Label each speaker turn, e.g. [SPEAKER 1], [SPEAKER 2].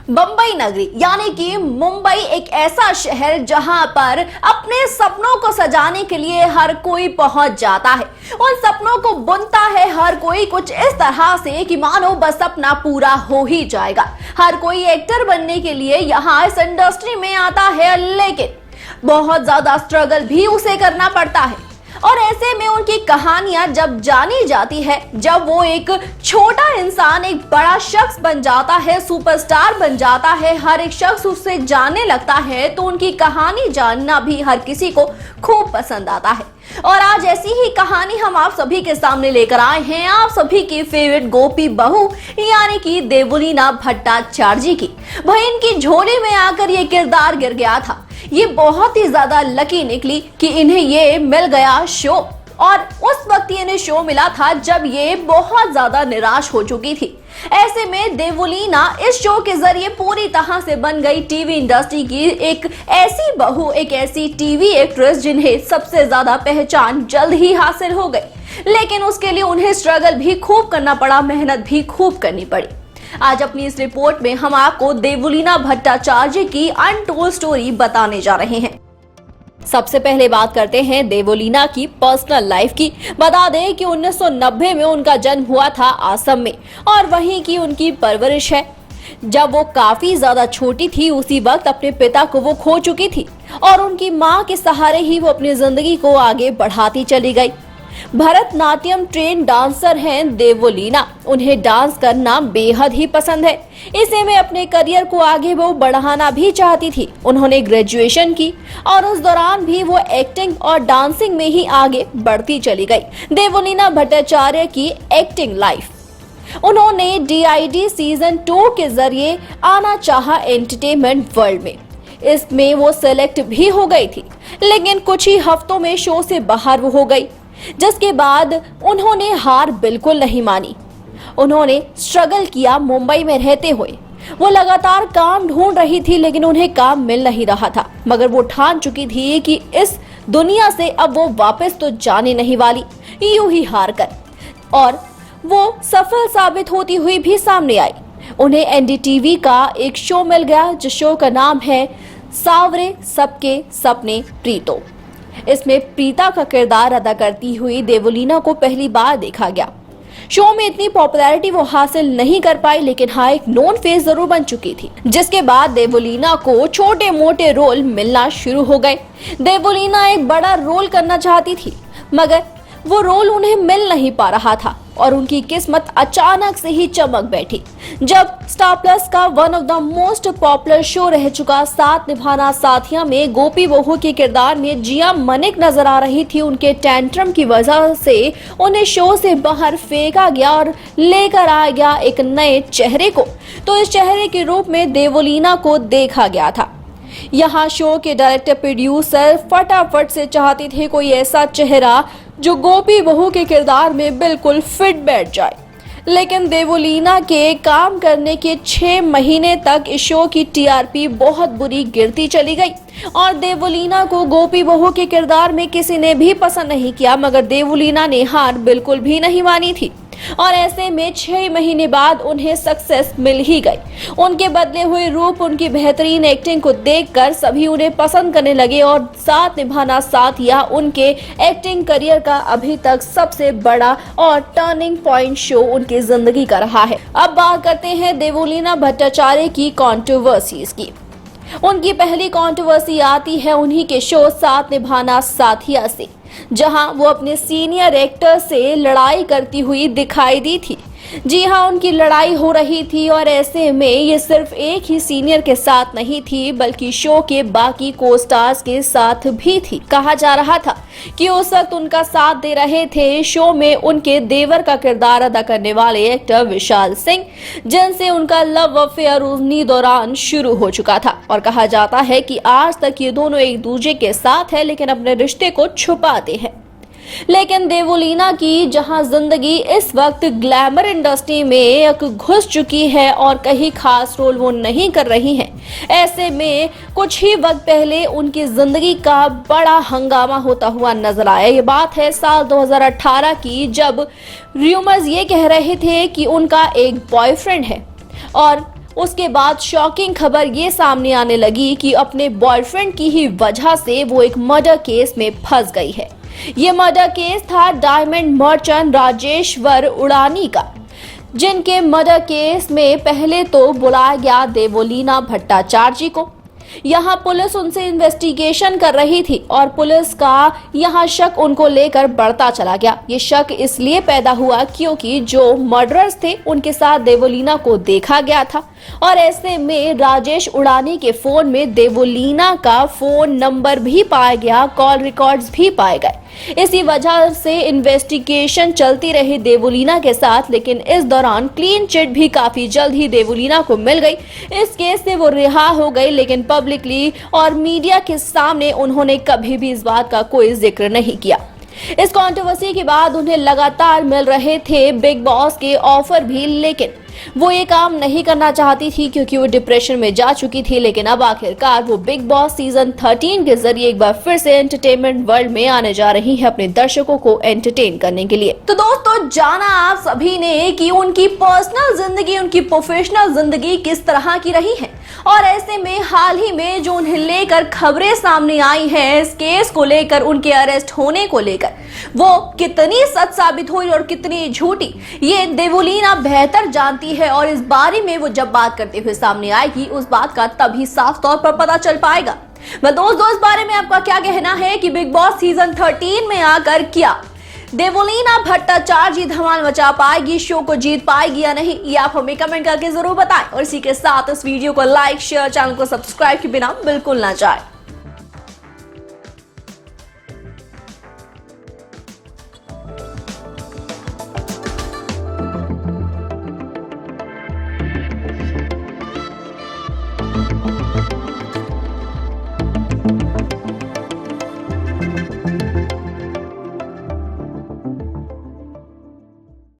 [SPEAKER 1] बंबई नगरी यानी कि मुंबई एक ऐसा शहर जहां पर अपने सपनों को सजाने के लिए हर कोई पहुंच जाता है। उन सपनों को बुनता है हर कोई कुछ इस तरह से कि मानो बस सपना पूरा हो ही जाएगा। हर कोई एक्टर बनने के लिए यहां इस इंडस्ट्री में आता है, लेकिन बहुत ज्यादा स्ट्रगल भी उसे करना पड़ता है। और ऐसे में उनकी कहानियां जब जानी जाती है, जब वो एक छोटा इंसान एक बड़ा शख्स बन जाता है, सुपरस्टार बन जाता है, हर एक शख्स उससे जानने लगता है, तो उनकी कहानी जानना भी हर किसी को खूब पसंद आता है। और आज ऐसी ही कहानी हम आप सभी के सामने लेकर आए हैं, आप सभी की फेवरेट गोपी बहू यानी कि देवुलीना भट्टाचार्य की। भाई इनकी झोली में आकर ये किरदार गिर गया था। ये बहुत ही ज्यादा लकी निकली कि इन्हें ये मिल गया शो, और उस वक्त इन्हें शो मिला था जब ये बहुत ज्यादा निराश हो चुकी थी। ऐसे में देवुलीना इस शो के जरिए पूरी तरह से बन गई टीवी इंडस्ट्री की एक ऐसी बहू, एक ऐसी टीवी एक्ट्रेस जिन्हें सबसे ज्यादा पहचान जल्द ही हासिल हो गई। लेकिन उसके लिए उन्हें स्ट्रगल भी खूब करना पड़ा, मेहनत भी खूब करनी पड़ी। आज अपनी इस रिपोर्ट में हम आपको देवुलीना भट्टाचार्य की अनटोल्ड स्टोरी बताने जा रहे हैं। सबसे पहले बात करते हैं देवुलीना की पर्सनल लाइफ की। बता दें कि 1990 में उनका जन्म हुआ था असम में, और वहीं की उनकी परवरिश है। जब वो काफी ज्यादा छोटी थी उसी वक्त अपने पिता को वो खो चुकी थी, और उनकी मां के सहारे ही वो अपनी जिंदगी को आगे बढ़ाती चली गई। भरतनाट्यम ट्रेन डांसर हैं देवुलीना। उन्हें डांस करना बेहद ही पसंद है। इसे में अपने करियर को आगे वो बढ़ाना भी चाहती थी। उन्होंने ग्रेजुएशन की और उस दौरान भी वो एक्टिंग और डांसिंग में ही आगे बढ़ती चली गई। देवुलीना भट्टाचार्य की एक्टिंग लाइफ। उन्होंने DID सीजन 2 के जरिए आना चाहा एंटरटेनमेंट वर्ल्ड में। इसमें वो सेलेक्ट भी हो गई थी, लेकिन कुछ ही हफ्तों में शो से बाहर वो हो गई, जिसके बाद उन्होंने हार बिल्कुल नहीं मानी। उन्होंने स्ट्रगल किया मुंबई में रहते हुए। वो लगातार काम ढूंढ रही थी, लेकिन उन्हें काम मिल नहीं रहा था, मगर वो ठान चुकी थी कि इस दुनिया से अब वो वापस तो जाने नहीं वाली, यूं ही हार कर। और वो सफल साबित होती हुई भी सामने आई। उन्हें NDTV का एक शो मिल गया, जिस शो का नाम है सावरे सबके सपने प्रीतो। इसमें प्रीता का किरदार अदा करती हुई देवुलीना को पहली बार देखा गया। शो में इतनी पॉपुलैरिटी वो हासिल नहीं कर पाई, लेकिन हाँ एक नोन फेस जरूर बन चुकी थी, जिसके बाद देवुलीना को छोटे मोटे रोल मिलना शुरू हो गए। देवुलीना एक बड़ा रोल करना चाहती थी, मगर वो रोल उन्हें मिल नहीं पा रहा था, और उनकी किस्मत अचानक से ही चमक बैठी जब स्टार प्लस का one of the most popular show रह चुका साथ निभाना साथिया में गोपी बहू के किरदार में जिया मनिक नजर आ रही थी। उनके टेंट्रम की वजह से उन्हें शो से बाहर फेंका गया और लेकर आ गया एक नए चेहरे को। तो इस चेहरे के रूप में देवुलीना को देखा गया था। यहाँ शो के डायरेक्टर प्रोड्यूसर फटाफट से चाहते थे कोई ऐसा चेहरा जो गोपी बहू के किरदार में बिल्कुल फिट बैठ जाए, लेकिन देवुलीना के काम करने के 6 महीने तक इस शो की TRP बहुत बुरी गिरती चली गई, और देवुलीना को गोपी बहू के किरदार में किसी ने भी पसंद नहीं किया। मगर देवुलीना ने हार बिल्कुल भी नहीं मानी थी, और ऐसे में 6 महीने बाद उन्हें सक्सेस मिल ही गई। उनके बदले हुए रूप, उनकी बेहतरीन एक्टिंग को देखकर सभी उन्हें पसंद करने लगे, और साथ निभाना साथिया उनके एक्टिंग करियर का अभी तक सबसे बड़ा और टर्निंग पॉइंट शो उनकी जिंदगी का रहा है। अब बात करते हैं देवुलीना भट्टाचार्य की कंट्रोवर्सीज की। उनकी पहली कंट्रोवर्सी आती है उन्हीं के शो साथ निभाना साथिया से, जहां वो अपने सीनियर एक्टर से लड़ाई करती हुई दिखाई दी थी। जी हाँ, उनकी लड़ाई हो रही थी, और ऐसे में ये सिर्फ एक ही सीनियर के साथ नहीं थी, बल्कि शो के बाकी को स्टार्स के साथ भी थी। कहा जा रहा था कि उस वक्त उनका साथ दे रहे थे शो में उनके देवर का किरदार अदा करने वाले एक्टर विशाल सिंह, जिनसे उनका लव अफेयर उन्हीं दौरान शुरू हो चुका था। और कहा जाता है कि आज तक ये दोनों एक दूसरे के साथ है, लेकिन अपने रिश्ते को छुपाते हैं। लेकिन देवुलीना की जहां जिंदगी इस वक्त ग्लैमर इंडस्ट्री में एक घुस चुकी है और कहीं खास रोल वो नहीं कर रही हैं, ऐसे में कुछ ही वक्त पहले उनकी जिंदगी का बड़ा हंगामा होता हुआ नजर आया। ये बात है साल 2018 की, जब र्यूमर्स ये कह रहे थे कि उनका एक बॉयफ्रेंड है और उसके बाद शॉकिंग खबर ये सामने आने लगी कि अपने बॉयफ्रेंड की ही वजह से वो एक मर्डर केस में फंस गई है। ये मर्डर केस था डायमंड मर्चेंट राजेश्वर उड़ानी का, जिनके मर्डर केस में पहले तो बुलाया गया देवोलीना भट्टाचार्य को। यहाँ पुलिस उनसे इन्वेस्टिगेशन कर रही थी और पुलिस का यहाँ शक उनको लेकर बढ़ता चला गया। ये शक इसलिए पैदा हुआ क्योंकि जो मर्डरर्स थे उनके साथ देवोलीना को देखा गया था और ऐसे में राजेश उड़ानी के फोन में देवोलीना का फोन नंबर भी पाया गया, कॉल रिकॉर्ड्स भी पाए गए। इसी वजह से इन्वेस्टिगेशन चलती रही देवोलीना के साथ, लेकिन इस दौरान क्लीन चिट भी काफी जल्द ही देवोलीना को मिल गई। इस केस से वो रिहा हो गई, लेकिन पब्लिकली और मीडिया के सामने उन्होंने कभी भी इस बात का कोई जिक्र नहीं किया। इस कंट्रोवर्सी के बाद उन्हें लगातार मिल रहे थे बिग बॉस के ऑफर भी, लेकिन वो ये काम नहीं करना चाहती थी क्योंकि वो डिप्रेशन में जा चुकी थी। लेकिन अब आखिरकार वो बिग बॉस सीजन 13 के जरिए एक बार फिर से एंटरटेनमेंट वर्ल्ड में आने जा रही है अपने दर्शकों को एंटरटेन करने के लिए। तो दोस्तों, जाना आप सभी ने कि उनकी पर्सनल जिंदगी, उनकी प्रोफेशनल जिंदगी किस तरह की रही है और ऐसे में हाल ही में जो उन्हें लेकर खबरें सामने आई हैं, इस केस को लेकर, उनके अरेस्ट होने को लेकर, वो कितनी सच साबित हुई और कितनी झूठी, ये देवोलीना बेहतर जानती है। और इस बारे में वो जब बात करते हुए सामने आएगी, उस बात का तभी साफ तौर पर पता चल पाएगा। मैं दोस्तों, इस बारे में आपका क्या कहना है कि बिग बॉस सीजन 13 में आकर क्या देवोलीना भट्टाचार्य धमाल मचा पाएगी, शो को जीत पाएगी या नहीं, ये आप हमें कमेंट करके जरूर बताएं। और इसी के साथ इस वीडियो को लाइक, शेयर, चैनल को सब्सक्राइब के बिना बिल्कुल ना जाए।